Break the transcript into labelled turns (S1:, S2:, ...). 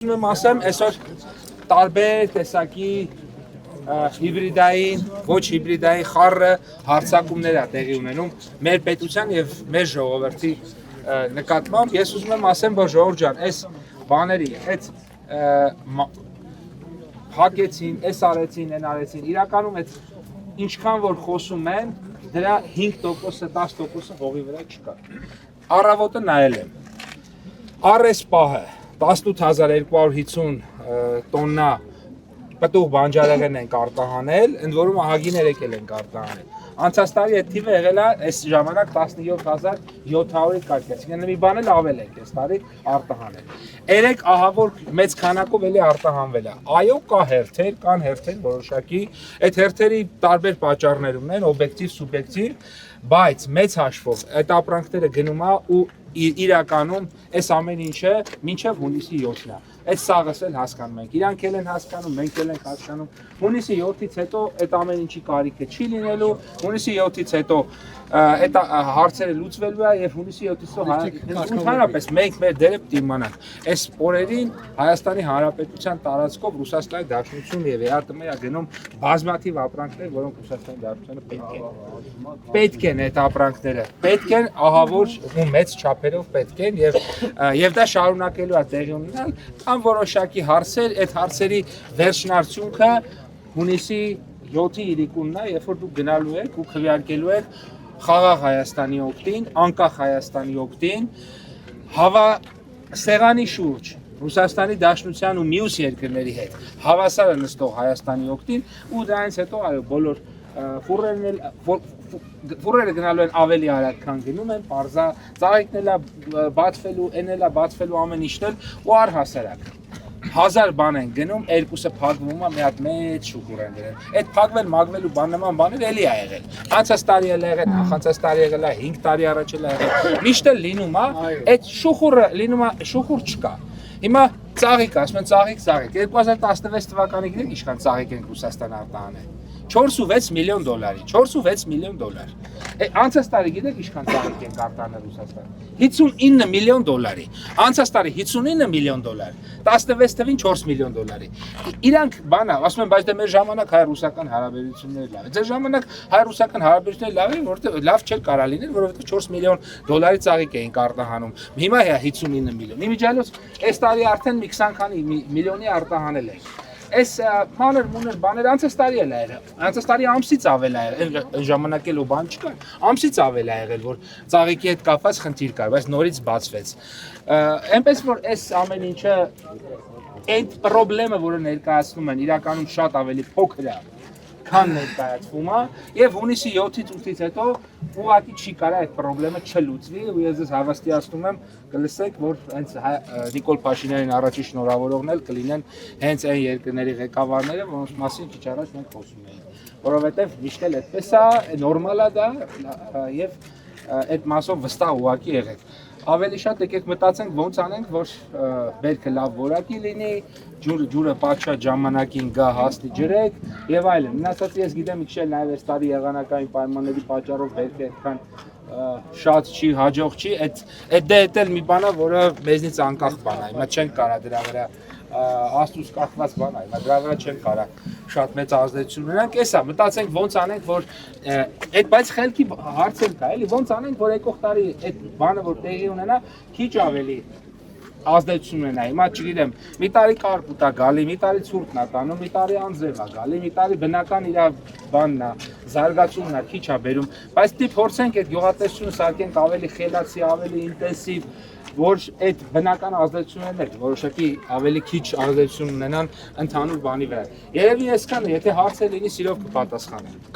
S1: Եմ ասեմ, այսօր տարբեր տեսակի հիբրիդային, ոչ հիբրիդային խառը հարձակումներ է տեղի ունենում մեր պետության եւ մեր ժողովրդի նկատմամբ։ Ես ուզում եմ ասեմ, որ ժողովուրդ ջան, այս բաների, այդ հակեցին, այս արեցին, այն արեցին, իրականում այդ ինչքան որ խոսում են, դրա 5%-ը, 10%-ը հողի վրա չկա։ Առավոտը նայել եմ։ Առ այս պահը 18250 տոննա պտուղ բանջարեղեն ենք արտահանել, ընդ որում ահագին եկել ենք արտահանել։ Անցած տարի այդ թիվը եղել է այս ժամանակ 17700-ի կարգ, այսինքն մի բան էլ ավել ենք այս տարի արտահանել։ Երեք ահավոր մեծ քանակով էլի արտահանվել է։ Այո, կա հերթեր, կան հերթեր որոշակի, այդ հերթերի տարբեր պատճառներ ունեն, օբյեկտիվ, սուբյեկտիվ, բայց մեծ հաշվով այդ ապրանքները գնում է ու իրականում այս ամեն ինչը մինչև հունիսի 7-ն է։ Այս սաղս էլ հասկանում ենք, իրանք էլ են հասկանում, մենք էլ ենք հասկանում։ Հունիսի 7-ից հետո այդ ամեն ինչի կարիքը չի լինելու, հունիսի 7-ից հետո այդ հարցերը լուծվելու է եւ հունիսի 7-ից հետո ընդհանրապես մենք մեր դերը պետք է իմանանք։ Այս օրերին Հայաստանի Հանրապետության տարածքով Ռուսաստանի Դաշնությունը եւ ԵԱՏՄ-ը գնում բազմաթիվ ապրանքներ, որոնք Ռուսաստանի Դաշնությանը պետք են այդ ապրանքները, պետք են ահավոր ու մեծ չափերով պետք են եւ դա շարունակելու է տեղի ունենալ, կան որոշակի հարցեր, այդ հարցերի վերջնարդյունքը հունիսի 7-ի իրիկունն է, երբ որ դուք գնալու եք ու քվեարկելու եք խաղաղ Հայաստանի օգտին, անկախ Հայաստանի օգտին, սեղանի շուրջ Ռուսաստանի Դաշնության ու մյուս երկրների հետ հավասարը նստող Հայաստանի օգտին ու դրանից հետո այո բոլոր ֆուրերը գնալու են ավելի արագ, քան գնում են, պարզա ծաղիկն էլ բացվելու, այն էլ բացվելու ամեն ինչն էլ ու առհասարակ 1000 բան են գնում, երկուսը փակվում է, մի հատ մեծ շուխուր են դրել։ Այդ փակվել, մագվելու բան նման բաներ էլի է եղել։ Անցած տարի էլ եղել, նախանցած տարի եղել է, 5 տարի առաջ էլ եղել։ Միշտ էլ լինում է, այդ շուխուրը լինում է, շուխուր չկա։ Հիմա ծաղիկ, ասում են ծաղիկ, 2016 թվականի գիտեք ինչքան ծաղիկ են Ռուսաստան արտահանել։ 4.6 միլիոն դոլարի, 4.6 միլիոն դոլար։ Անցած տարի գիտեք ինչքան ծաղիկ են արտահանել Ռուսաստան։ 59 միլիոն դոլարի։ Անցած տարի 59 միլիոն դոլար, 16 թվին 4 միլիոն դոլարի։ Իրանք բանա, ասում են, բայց դե մեր ժամանակ հայ-ռուսական հարաբերությունները լավ են։ Ձեր ժամանակ հայ-ռուսական հարաբերությունները լավ են, որովհետև լավ չէր կարա լինել, որովհետև 4 միլիոն դոլարի ծաղիկ էինք արտահանում։ Հիմա 59 միլիոն։ Իմիջիայլոց այս տարի արդեն մի 20 քանի միլիոնի արտահանել ենք։ Այս մանր բաներ անցած տարի էլ է եղել։ Անցած տարի ամսից ավել է եղել, այն ժամանակ էլ ու բան չկար։ Ամսից ավել է եղել, որ ծաղիկի հետ կապված խնդիր կար, բայց նորից բացվեց։ Այնպես որ այս ամեն ինչը այդ խնդրեմը, որը ներկայացնում են, իրականում շատ ավելի փոքր է, քան ներկայացվում է, եւ հունիսի 7-ից 8-ից հետո ուղղակի չի կարա այդ խնդրեմը չլուծվի ու ես ձեզ հավաստիացնում եմ կլսեք, որ հենց Նիկոլ Փաշինյանին առաջի շնորհավորողն էլ կլինեն հենց այն երկրների ղեկավարները, որոնց մասին քիչ առաջ մենք խոսում էինք, որովհետեւ միշտ էլ այդպես է, նորմալ է դա եւ այդ մասով վստահ ուղղակի եղեք։ Ավելի շատ եկեք մտածենք ոնց անենք, որ բերքը լավ որակի լինի, ջուրը պատշաճ ժամանակին գա հասնի ջրեք եւ այլն։ Մնացած ես գիտեմ իքշել նաեւ այս տարի եղանակային պայմանների պատճառով բերքը այդքան շատ չի, հաջող չի, այդ էլ մի բան է, որը մեզնից անկախ բան է։ Հիմա չենք կարա դրա վրա աստուց կախված բան է, հիմա դրա վրա չենք կարա շատ մեծ ազդեցություն ունենանք, էսա մտածենք ոնց անենք, որ այդ բայց խելքի հարց էլ կա, էլի ոնց անենք, որ եկող տարի այդ բանը որ տեղի ունենա, քիչ ավելի ազդեցություն ունենա։ Հիմա չգիտեմ, մի տարի կարպուտ է գալի, մի տարի ցուրտն է տանում, մի տարի անձրև է գալի, մի տարի բնական իր բանն է, զարգացումն է, քիչ է բերում, բայց դի փորձենք այդ գյուղատնտեսությունը սարքենք ավելի խելացի, ավելի ինտենսիվ, որ այդ բնական ազդեցությունները որոշակի ավելի քիչ ազդեցություն ունենան ընդհանուր բանի վրա։ Երևի այսքանը, եթե հարցեր լինի, սիրով կպատասխանեմ։